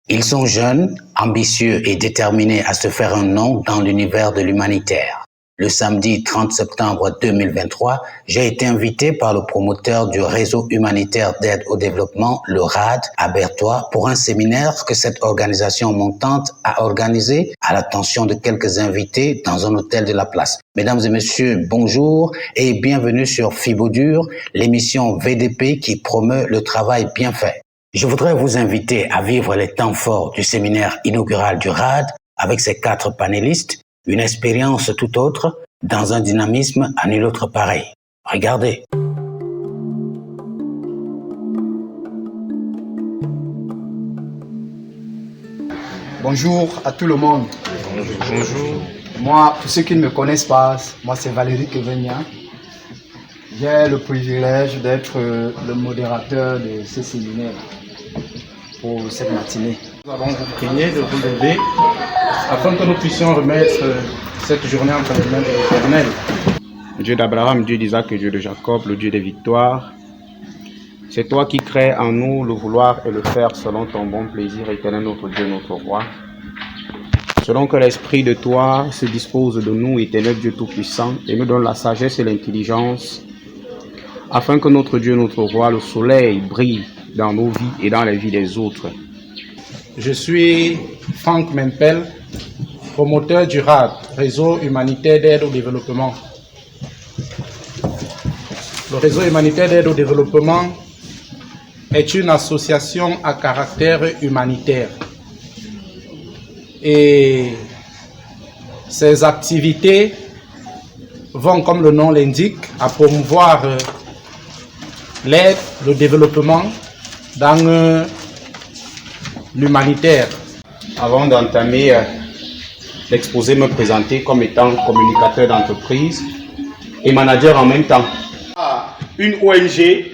Ils sont jeunes, ambitieux et déterminés à se faire un nom dans l'univers de l'humanitaire. Le samedi 30 septembre 2023, j'ai été invité par le promoteur du réseau humanitaire d'aide au développement, le RAD, à Berthois, pour un séminaire que cette organisation montante a organisé à l'attention de quelques invités dans un hôtel de la place. Mesdames et messieurs, bonjour et bienvenue sur Fibodur, l'émission VDP qui promeut le travail bien fait. Je voudrais vous inviter à vivre les temps forts du séminaire inaugural du RAD avec ses 4 panélistes, une expérience tout autre, dans un dynamisme à nul autre pareil. Regardez. Bonjour à tout le monde. Bonjour. Moi, pour ceux qui ne me connaissent pas, moi c'est Valérie Kevenia. J'ai le privilège d'être le modérateur de ce séminaire pour cette matinée. Nous allons vous prier de vous lever afin que nous puissions remettre cette journée entre les mains de l'Éternel. Dieu d'Abraham, Dieu d'Isaac et Dieu de Jacob, le Dieu des victoires. C'est toi qui crées en nous le vouloir et le faire selon ton bon plaisir, éternel notre Dieu, notre roi. Selon que l'Esprit de toi se dispose de nous, éternel Dieu Tout-Puissant, et nous donne la sagesse et l'intelligence, afin que notre Dieu, notre roi, le soleil, brille dans nos vies et dans les vies des autres. Je suis Franck Mempel, promoteur du RAD, Réseau humanitaire d'aide au développement. Le Réseau humanitaire d'aide au développement est une association à caractère humanitaire. Et ses activités vont, comme le nom l'indique, à promouvoir l'aide, le développement dans l'humanitaire. Avant d'entamer l'exposé, me présenter comme étant communicateur d'entreprise et manager en même temps. Une ONG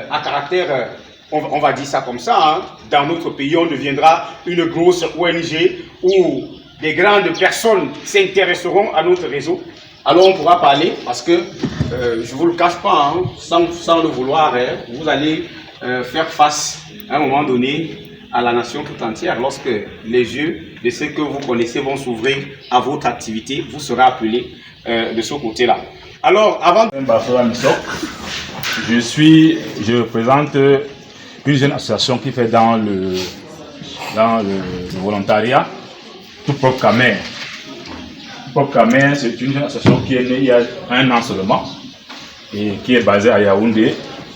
à caractère, on va dire ça comme ça, hein. Dans notre pays, on deviendra une grosse ONG où des grandes personnes s'intéresseront à notre réseau. Alors on pourra parler parce que, je ne vous le cache pas, hein, sans le vouloir, hein, vous allez faire face à un moment donné à la nation tout entière. Lorsque les yeux de ceux que vous connaissez vont s'ouvrir à votre activité, vous serez appelé de ce côté-là. Alors, avant... Je représente une jeune association qui fait dans le volontariat, Tout Propre Camer. Tout Propre Camer, c'est une jeune association qui est née il y a 1 an seulement et qui est basée à Yaoundé,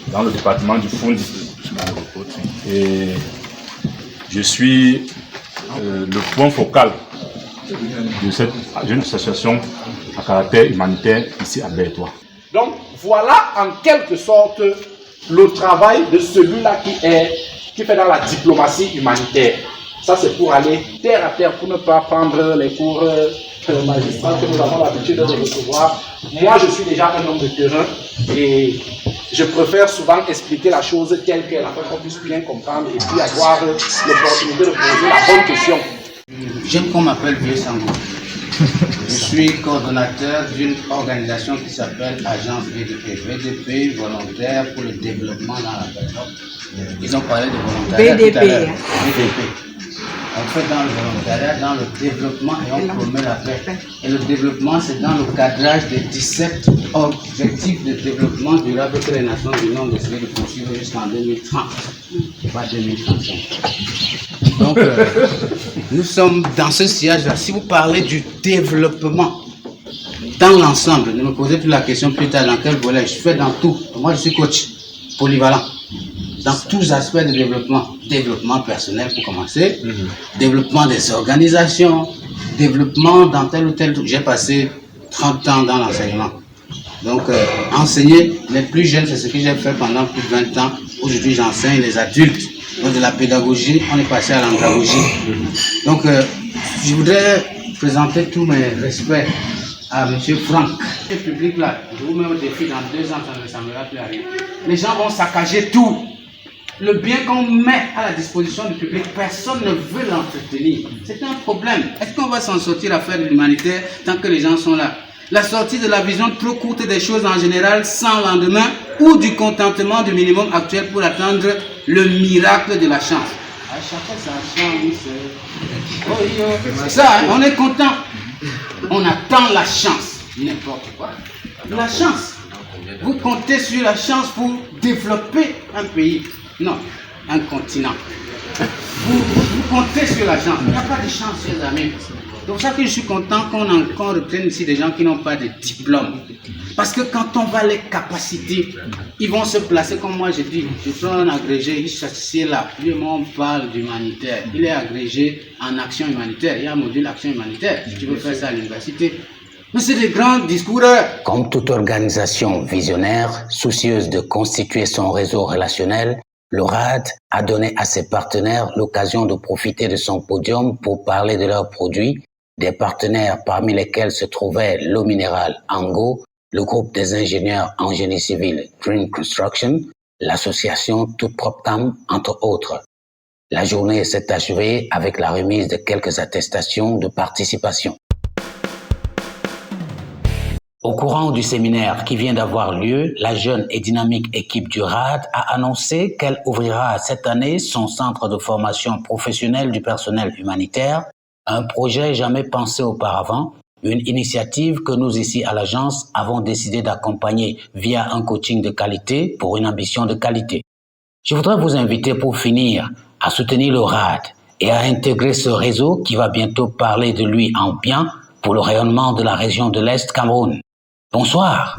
dans le département du Foundi. Et je suis le point focal de cette jeune association à caractère humanitaire ici à Berthois. Donc voilà en quelque sorte le travail de celui-là qui fait dans la diplomatie humanitaire. Ça c'est pour aller terre à terre, pour ne pas prendre les cours magistraux que nous avons l'habitude de recevoir. Moi je suis déjà un homme de terrain et je préfère souvent expliquer la chose telle qu'elle, afin qu'on puisse bien comprendre et puis avoir l'opportunité de poser la bonne question. J'aime qu'on m'appelle Vieux Sango. Je suis coordonnateur d'une organisation qui s'appelle Agence VDP. VDP, volontaire pour le développement dans la personne. Ils ont parlé de volontariat tout à l'heure. VDP. On fait dans le volontariat, dans le développement et on promet la paix. Et le développement, c'est dans le cadrage des 17 objectifs de développement durable que les Nations Unies ont décidé de poursuivre jusqu'en 2030, pas 2035. Donc, nous sommes dans ce sillage-là. Si vous parlez du développement dans l'ensemble, ne me posez plus la question plus tard dans quel volet. Je fais dans tout. Moi, je suis coach polyvalent. Dans tous les aspects de développement. Développement personnel pour commencer, développement des organisations, développement dans tel ou tel truc. J'ai passé 30 ans dans l'enseignement. Donc, enseigner les plus jeunes, c'est ce que j'ai fait pendant plus de 20 ans. Aujourd'hui, j'enseigne les adultes. Donc, de la pédagogie, on est passé à l'andragogie. Donc, je voudrais présenter tous mes respects à M. Franck. Ce public-là, je vous mets au défi dans 2 ans, ça ne ressemblera plus à rien. Les gens vont saccager tout. Le bien qu'on met à la disposition du public, personne ne veut l'entretenir. C'est un problème. Est-ce qu'on va s'en sortir à faire de l'humanitaire tant que les gens sont là? La sortie de la vision trop courte des choses en général, sans lendemain, ou du contentement du minimum actuel pour atteindre le miracle de la chance. À chacun sa chance. Oh, c'est ça, hein, on est content. On attend la chance. N'importe quoi. La chance. Vous comptez sur la chance pour développer un pays. Non, un continent. Vous comptez sur la chance. Il n'y a pas de chance, chers amis. C'est pour ça que je suis content qu'on reprenne ici des gens qui n'ont pas de diplôme. Parce que quand on voit les capacités, ils vont se placer, comme moi je dis, je prends un agrégé, il s'assied là, lui on parle d'humanitaire, il est agrégé en action humanitaire, il y a un module action humanitaire, si tu veux faire ça à l'université. Mais c'est des grands discours. Comme toute organisation visionnaire, soucieuse de constituer son réseau relationnel, le RAD a donné à ses partenaires l'occasion de profiter de son podium pour parler de leurs produits, des partenaires parmi lesquels se trouvait l'eau minérale Ango, le groupe des ingénieurs en génie civil Green Construction, l'association Toute Propre Cam, entre autres. La journée s'est achevée avec la remise de quelques attestations de participation. Au courant du séminaire qui vient d'avoir lieu, la jeune et dynamique équipe du RAD a annoncé qu'elle ouvrira cette année son centre de formation professionnelle du personnel humanitaire, un projet jamais pensé auparavant, une initiative que nous ici à l'agence avons décidé d'accompagner via un coaching de qualité pour une ambition de qualité. Je voudrais vous inviter pour finir à soutenir le RAD et à intégrer ce réseau qui va bientôt parler de lui en bien pour le rayonnement de la région de l'Est Cameroun. Bonsoir.